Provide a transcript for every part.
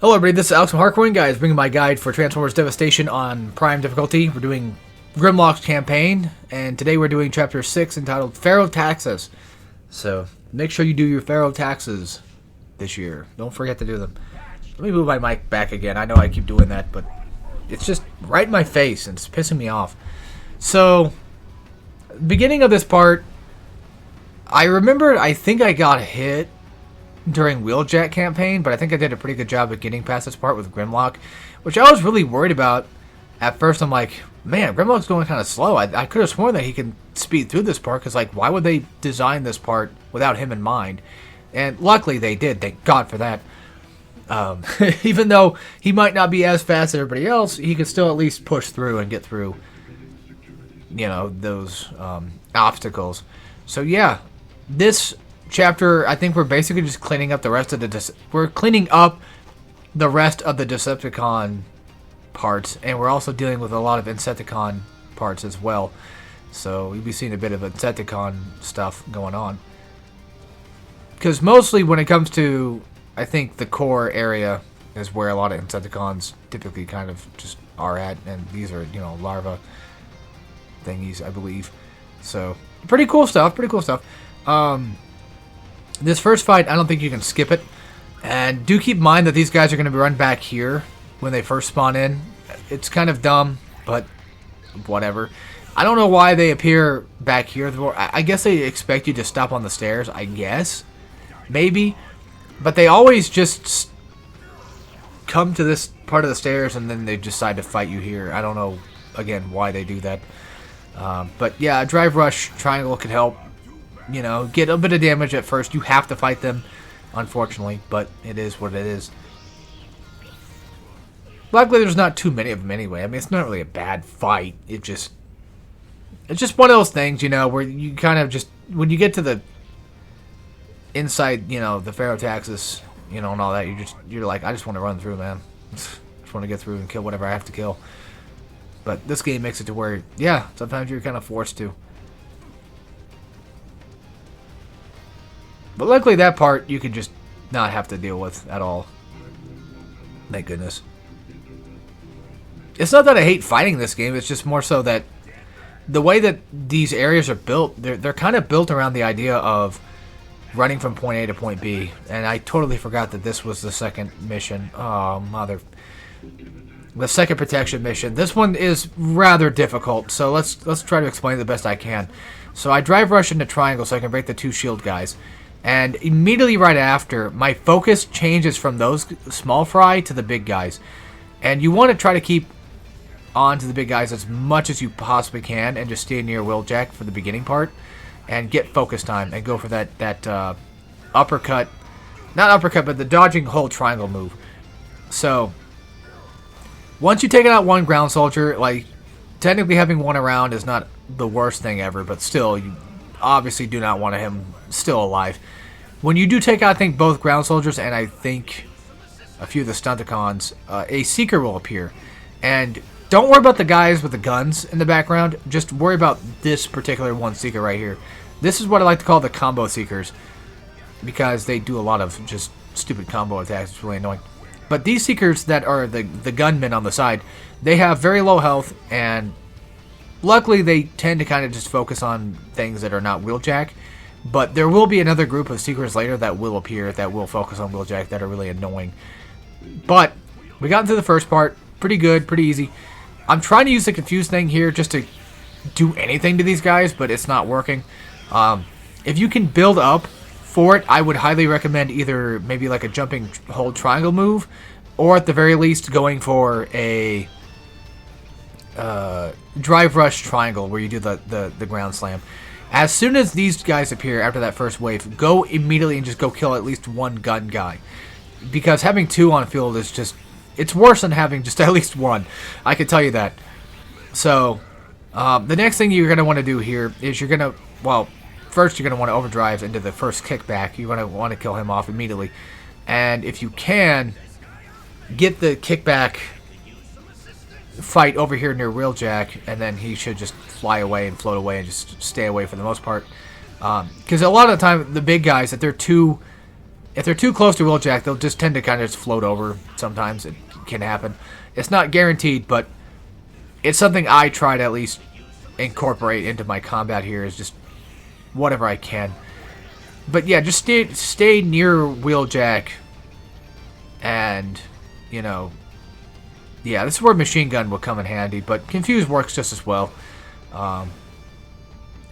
Hello everybody, this is Alex from Hardcore Guys, bringing my guide for Transformers Devastation on Prime difficulty. We're doing Grimlock's campaign, and today we're doing Chapter 6 entitled Ferrotaxis. So, make sure you do your Ferrotaxis this year. Don't forget to do them. Let me move my mic back again. I know I keep doing that, but it's just right in my face, and it's pissing me off. So, beginning of this part, I remember I think I got hit during Wheeljack campaign, but I think I did a pretty good job of getting past this part with Grimlock, which I was really worried about. At first, I'm like, man, Grimlock's going kind of slow. I could have sworn that he can speed through this part, because, like, why would they design this part without him in mind? And luckily they did, thank God for that. Even though he might not be as fast as everybody else, he could still at least push through and get through, you know, those obstacles. So yeah, this chapter, I think we're basically just cleaning up the rest of the Decepticon parts, and we're also dealing with a lot of Insecticon parts as well. So you'll be seeing a bit of Insecticon stuff going on. Because mostly when it comes to, I think, the core area is where a lot of Insecticons typically kind of just are at, and these are, you know, larva thingies, I believe. So pretty cool stuff. This first fight, I don't think you can skip it. And do keep in mind that these guys are going to be run back here when they first spawn in. It's kind of dumb, but whatever. I don't know why they appear back here. I guess they expect you to stop on the stairs, I guess. Maybe. But they always just come to this part of the stairs and then they decide to fight you here. I don't know, again, why they do that. But yeah, a drive rush triangle could help. You know, get a bit of damage at first. You have to fight them, unfortunately, but it is what it is. Luckily, there's not too many of them anyway. I mean, it's not really a bad fight. It's just one of those things, you know, where you kind of just, when you get to the inside, you know, the Ferrotaxis, you know, and all that, you're like, I just want to run through, man. Just want to get through and kill whatever I have to kill. But this game makes it to where, yeah, sometimes you're kind of forced to. But luckily that part you could just not have to deal with at all. Thank goodness. It's not that I hate fighting this game, it's just more so that the way that these areas are built, they're kind of built around the idea of running from point A to point B. And I totally forgot that this was the second mission. Oh, mother. The second protection mission. This one is rather difficult, so let's try to explain it the best I can. So I drive rush into triangle so I can break the two shield guys. And immediately right after, my focus changes from those small fry to the big guys. And you want to try to keep on to the big guys as much as you possibly can and just stay near Wheeljack for the beginning part. And get focus time and go for that uppercut. Not uppercut, but the dodging hold triangle move. So, once you've taken out one ground soldier, like, technically having one around is not the worst thing ever, but still, you obviously do not want him still alive. When you do take out, I think, both ground soldiers and I think a few of the Stunticons, a Seeker will appear. And don't worry about the guys with the guns in the background. Just worry about this particular one Seeker right here. This is what I like to call the combo Seekers, because they do a lot of just stupid combo attacks. It's really annoying. But these Seekers that are the gunmen on the side, they have very low health, and luckily they tend to kind of just focus on things that are not Wheeljack. But there will be another group of Seekers later that will appear that will focus on Wheeljack that are really annoying. But we got into the first part. Pretty good, pretty easy. I'm trying to use the confuse thing here just to do anything to these guys, but it's not working. If you can build up for it, I would highly recommend either maybe like a jumping hold triangle move, or at the very least going for a drive rush triangle where you do the ground slam. As soon as these guys appear after that first wave, go immediately and just go kill at least one gun guy. Because having two on field is just, it's worse than having just at least one. I can tell you that. So, the next thing you're going to want to do here is you're going to, well, first you're going to want to overdrive into the first kickback. You're going to want to kill him off immediately. And if you can, get the kickback fight over here near Wheeljack, and then he should just fly away and float away and just stay away for the most part. Because a lot of the time, the big guys, if they're too If they're too close to Wheeljack, they'll just tend to kind of just float over. Sometimes it can happen. It's not guaranteed, but it's something I try to at least incorporate into my combat here, is just whatever I can. But yeah, just stay near Wheeljack, and, you know, yeah, this is where Machine Gun will come in handy, but Confuse works just as well.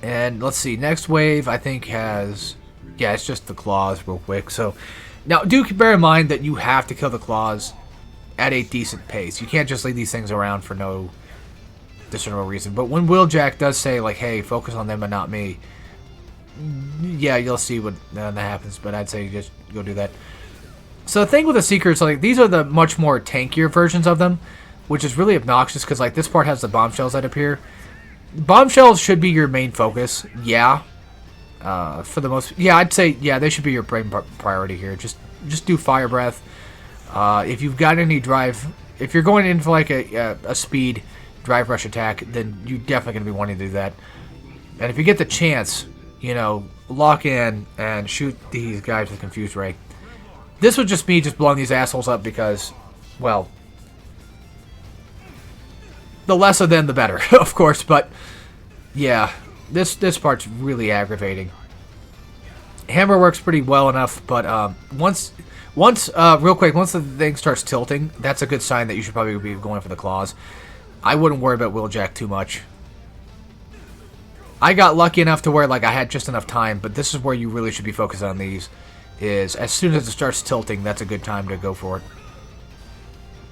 And let's see, next wave I think has, yeah, it's just the claws real quick. So now do bear in mind that you have to kill the claws at a decent pace. You can't just leave these things around for no discernible reason. But when Wheeljack does say, like, hey, focus on them and not me, yeah, you'll see what that happens, but I'd say just go do that. So the thing with the Seekers, like, these are the much more tankier versions of them, which is really obnoxious because, like, this part has the bombshells that appear. Bombshells should be your main focus, yeah. For the most, yeah, I'd say, yeah, they should be your main priority here. Just do Fire Breath. If you've got any drive, if you're going in for like a speed drive rush attack, then you're definitely going to be wanting to do that. And if you get the chance, you know, lock in and shoot these guys with Confused Ray. This was just me just blowing these assholes up because, well, the less of them, the better, of course. But yeah, this part's really aggravating. Hammer works pretty well enough, but real quick, once the thing starts tilting, that's a good sign that you should probably be going for the claws. I wouldn't worry about Wheeljack too much. I got lucky enough to where, like, I had just enough time, but this is where you really should be focused on these. Is as soon as it starts tilting, that's a good time to go for it.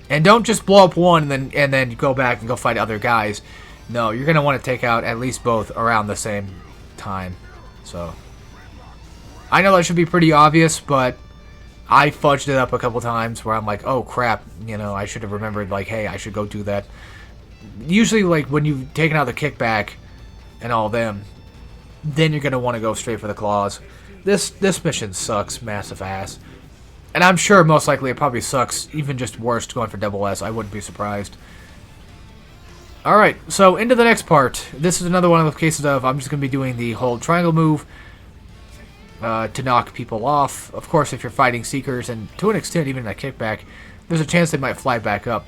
And don't just blow up one and then go back and go fight other guys. No, you're gonna want to take out at least both around the same time. So I know that should be pretty obvious, but I fudged it up a couple times where I'm like, oh crap, you know, I should have remembered, like, hey, I should go do that. Usually, like, when you've taken out the kickback and all them, then you're gonna want to go straight for the claws. This mission sucks massive ass. And I'm sure most likely it probably sucks even just worse going for double S. I wouldn't be surprised. Alright, so into the next part. This is another one of those cases of I'm just going to be doing the hold triangle move to knock people off. Of course, if you're fighting Seekers, and to an extent even a kickback, there's a chance they might fly back up.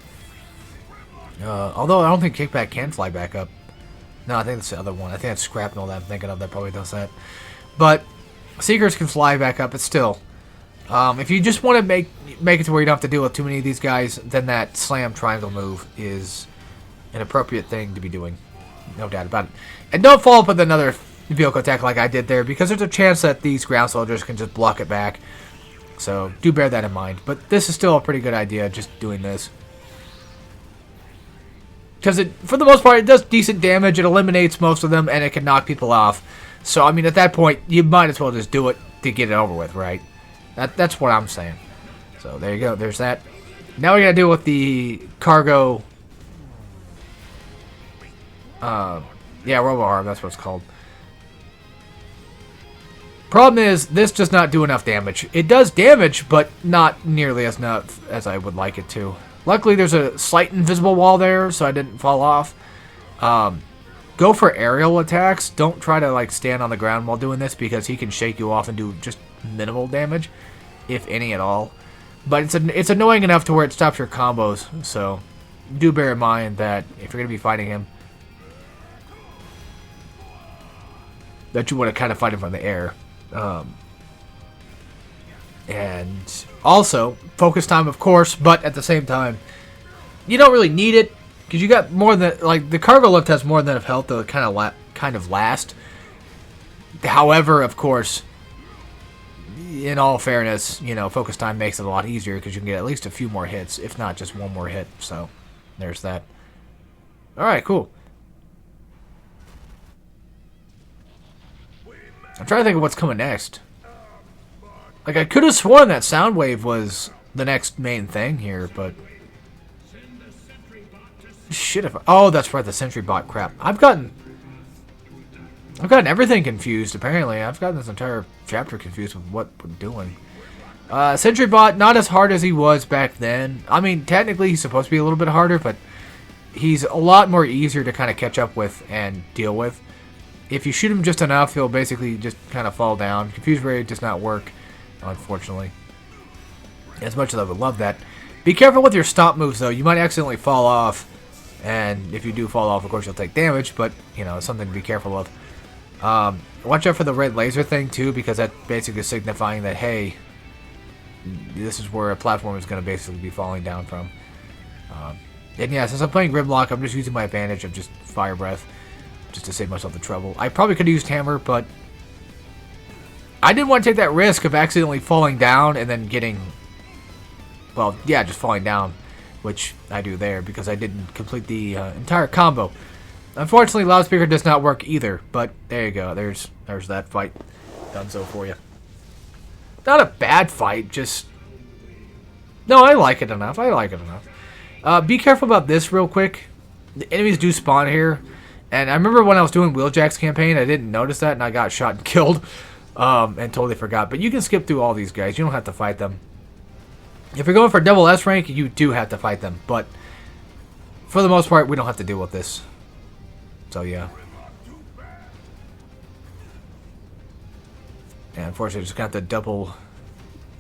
Although I don't think kickback can fly back up. No, I think that's the other one. I think that's Scrapnel that I'm thinking of that probably does that. But Seekers can fly back up, but still. If you just want to make it to where you don't have to deal with too many of these guys, then that slam triangle move is an appropriate thing to be doing. No doubt about it. And don't follow up with another vehicle attack like I did there, because there's a chance that these ground soldiers can just block it back. So do bear that in mind. But this is still a pretty good idea, just doing this. Because for the most part, it does decent damage. It eliminates most of them, and it can knock people off. So, I mean, at that point, you might as well just do it to get it over with, right? That's what I'm saying. So, there you go. There's that. Now we gotta deal with the cargo... yeah, Robo-Arm, that's what it's called. Problem is, this does not do enough damage. It does damage, but not nearly as enough as I would like it to. Luckily, there's a slight invisible wall there, so I didn't fall off. Go for aerial attacks. Don't try to, like, stand on the ground while doing this, because he can shake you off and do just minimal damage, if any at all. But it's annoying enough to where it stops your combos, so do bear in mind that if you're going to be fighting him, that you want to kind of fight him from the air. And also, focus time, of course, but at the same time, you don't really need it, because you got more than, like, the cargo lift has more than enough health to kind of last. However, of course, in all fairness, you know, focus time makes it a lot easier, because you can get at least a few more hits, if not just one more hit. So, there's that. Alright, cool. I'm trying to think of what's coming next. Like, I could have sworn that Soundwave was the next main thing here, but... Shit, oh, that's right, the Sentry Bot crap. I've gotten everything confused, apparently. I've gotten this entire chapter confused with what we're doing. Sentry Bot, not as hard as he was back then. I mean, technically, he's supposed to be a little bit harder, but he's a lot more easier to kind of catch up with and deal with. If you shoot him just enough, he'll basically just kind of fall down. Confuse Ray does not work unfortunately. As much as I would love that. Be careful with your stomp moves, though. You might accidentally fall off. And if you do fall off, of course, you'll take damage. But, you know, it's something to be careful of. Watch out for the red laser thing, too. Because that's basically signifying that, hey, this is where a platform is going to basically be falling down from. And yeah, since I'm playing Grimlock, I'm just using my advantage of just Fire Breath. Just to save myself the trouble. I probably could have used Hammer, but I didn't want to take that risk of accidentally falling down and then getting... Well, yeah, just falling down, which I do there because I didn't complete the entire combo. Unfortunately, loudspeaker does not work either, but there you go. There's that fight done so for you. Not a bad fight, just... No, I like it enough. Be careful about this real quick. The enemies do spawn here, and I remember when I was doing Wheeljack's campaign, I didn't notice that, and I got shot and killed, and totally forgot. But you can skip through all these guys. You don't have to fight them. If you're going for double S rank, you do have to fight them. But for the most part, we don't have to deal with this. So, yeah. And unfortunately, just got the double...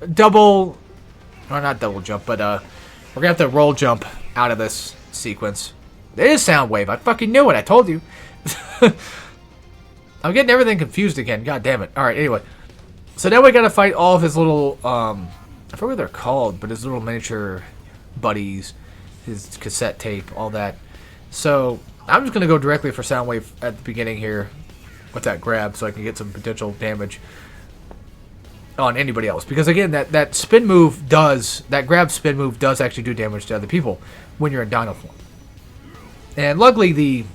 Or not double jump, but we're going to have to roll jump out of this sequence. It is Soundwave. I fucking knew it. I told you. I'm getting everything confused again. God damn it. Alright, anyway. So now we got to fight all of his little... I forget what they're called, but his little miniature buddies, his cassette tape, all that. So, I'm just going to go directly for Soundwave at the beginning here with that grab so I can get some potential damage on anybody else. Because again, that spin move does, that grab spin move does actually do damage to other people when you're in Dino form. And luckily, the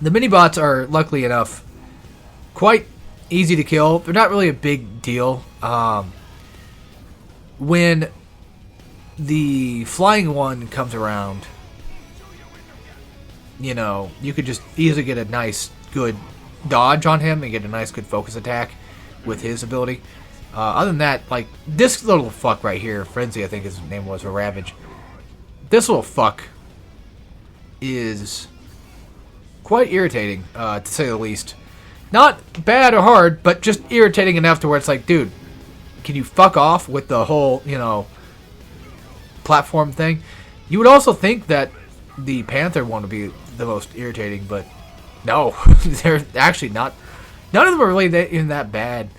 mini-bots are, luckily enough, quite easy to kill. They're not really a big deal. When the flying one comes around, you know, you could just easily get a nice, good dodge on him and get a nice, good focus attack with his ability. Other than that, like, this little fuck right here, Frenzy, I think his name was, or Ravage. This little fuck is quite irritating, to say the least. Not bad or hard, but just irritating enough to where it's like, dude, can you fuck off with the whole, you know, platform thing? You would also think that the Panther one would be the most irritating, but no. They're actually not. None of them are really even that bad.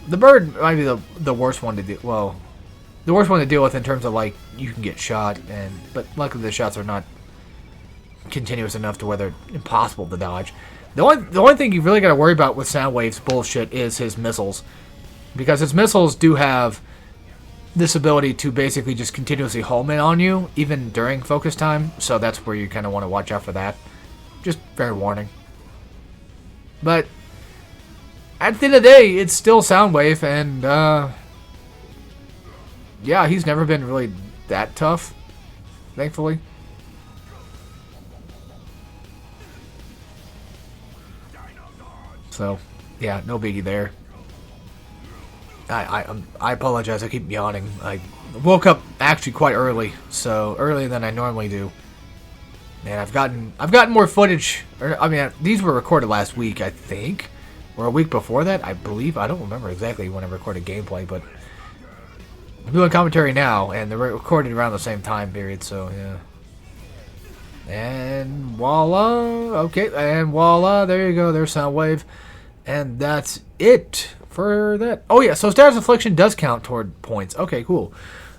The bird might be the worst one to do. Well, the worst one to deal with in terms of, like, you can get shot, but luckily the shots are not continuous enough to where they're impossible to dodge. The only thing you really got to worry about with Soundwave's bullshit is his missiles. Because his missiles do have this ability to basically just continuously home in on you, even during focus time. So that's where you kind of want to watch out for that. Just fair warning. But at the end of the day, it's still Soundwave, and yeah, he's never been really that tough, thankfully. So, yeah, no biggie there. I apologize. I keep yawning. I woke up actually quite early, so earlier than I normally do. And I've gotten more footage. I mean, these were recorded last week, I think, or a week before that, I believe. I don't remember exactly when I recorded gameplay, but I'm doing commentary now, and they're recorded around the same time period. So yeah. And voila. Okay, and voila. There you go. There's Soundwave, and that's it for that. Oh yeah, so Status Affliction does count toward points. Okay, cool.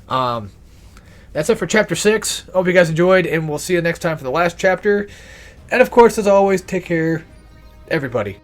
That's it for Chapter 6. Hope you guys enjoyed, and we'll see you next time for the last chapter. And of course, as always, take care, everybody.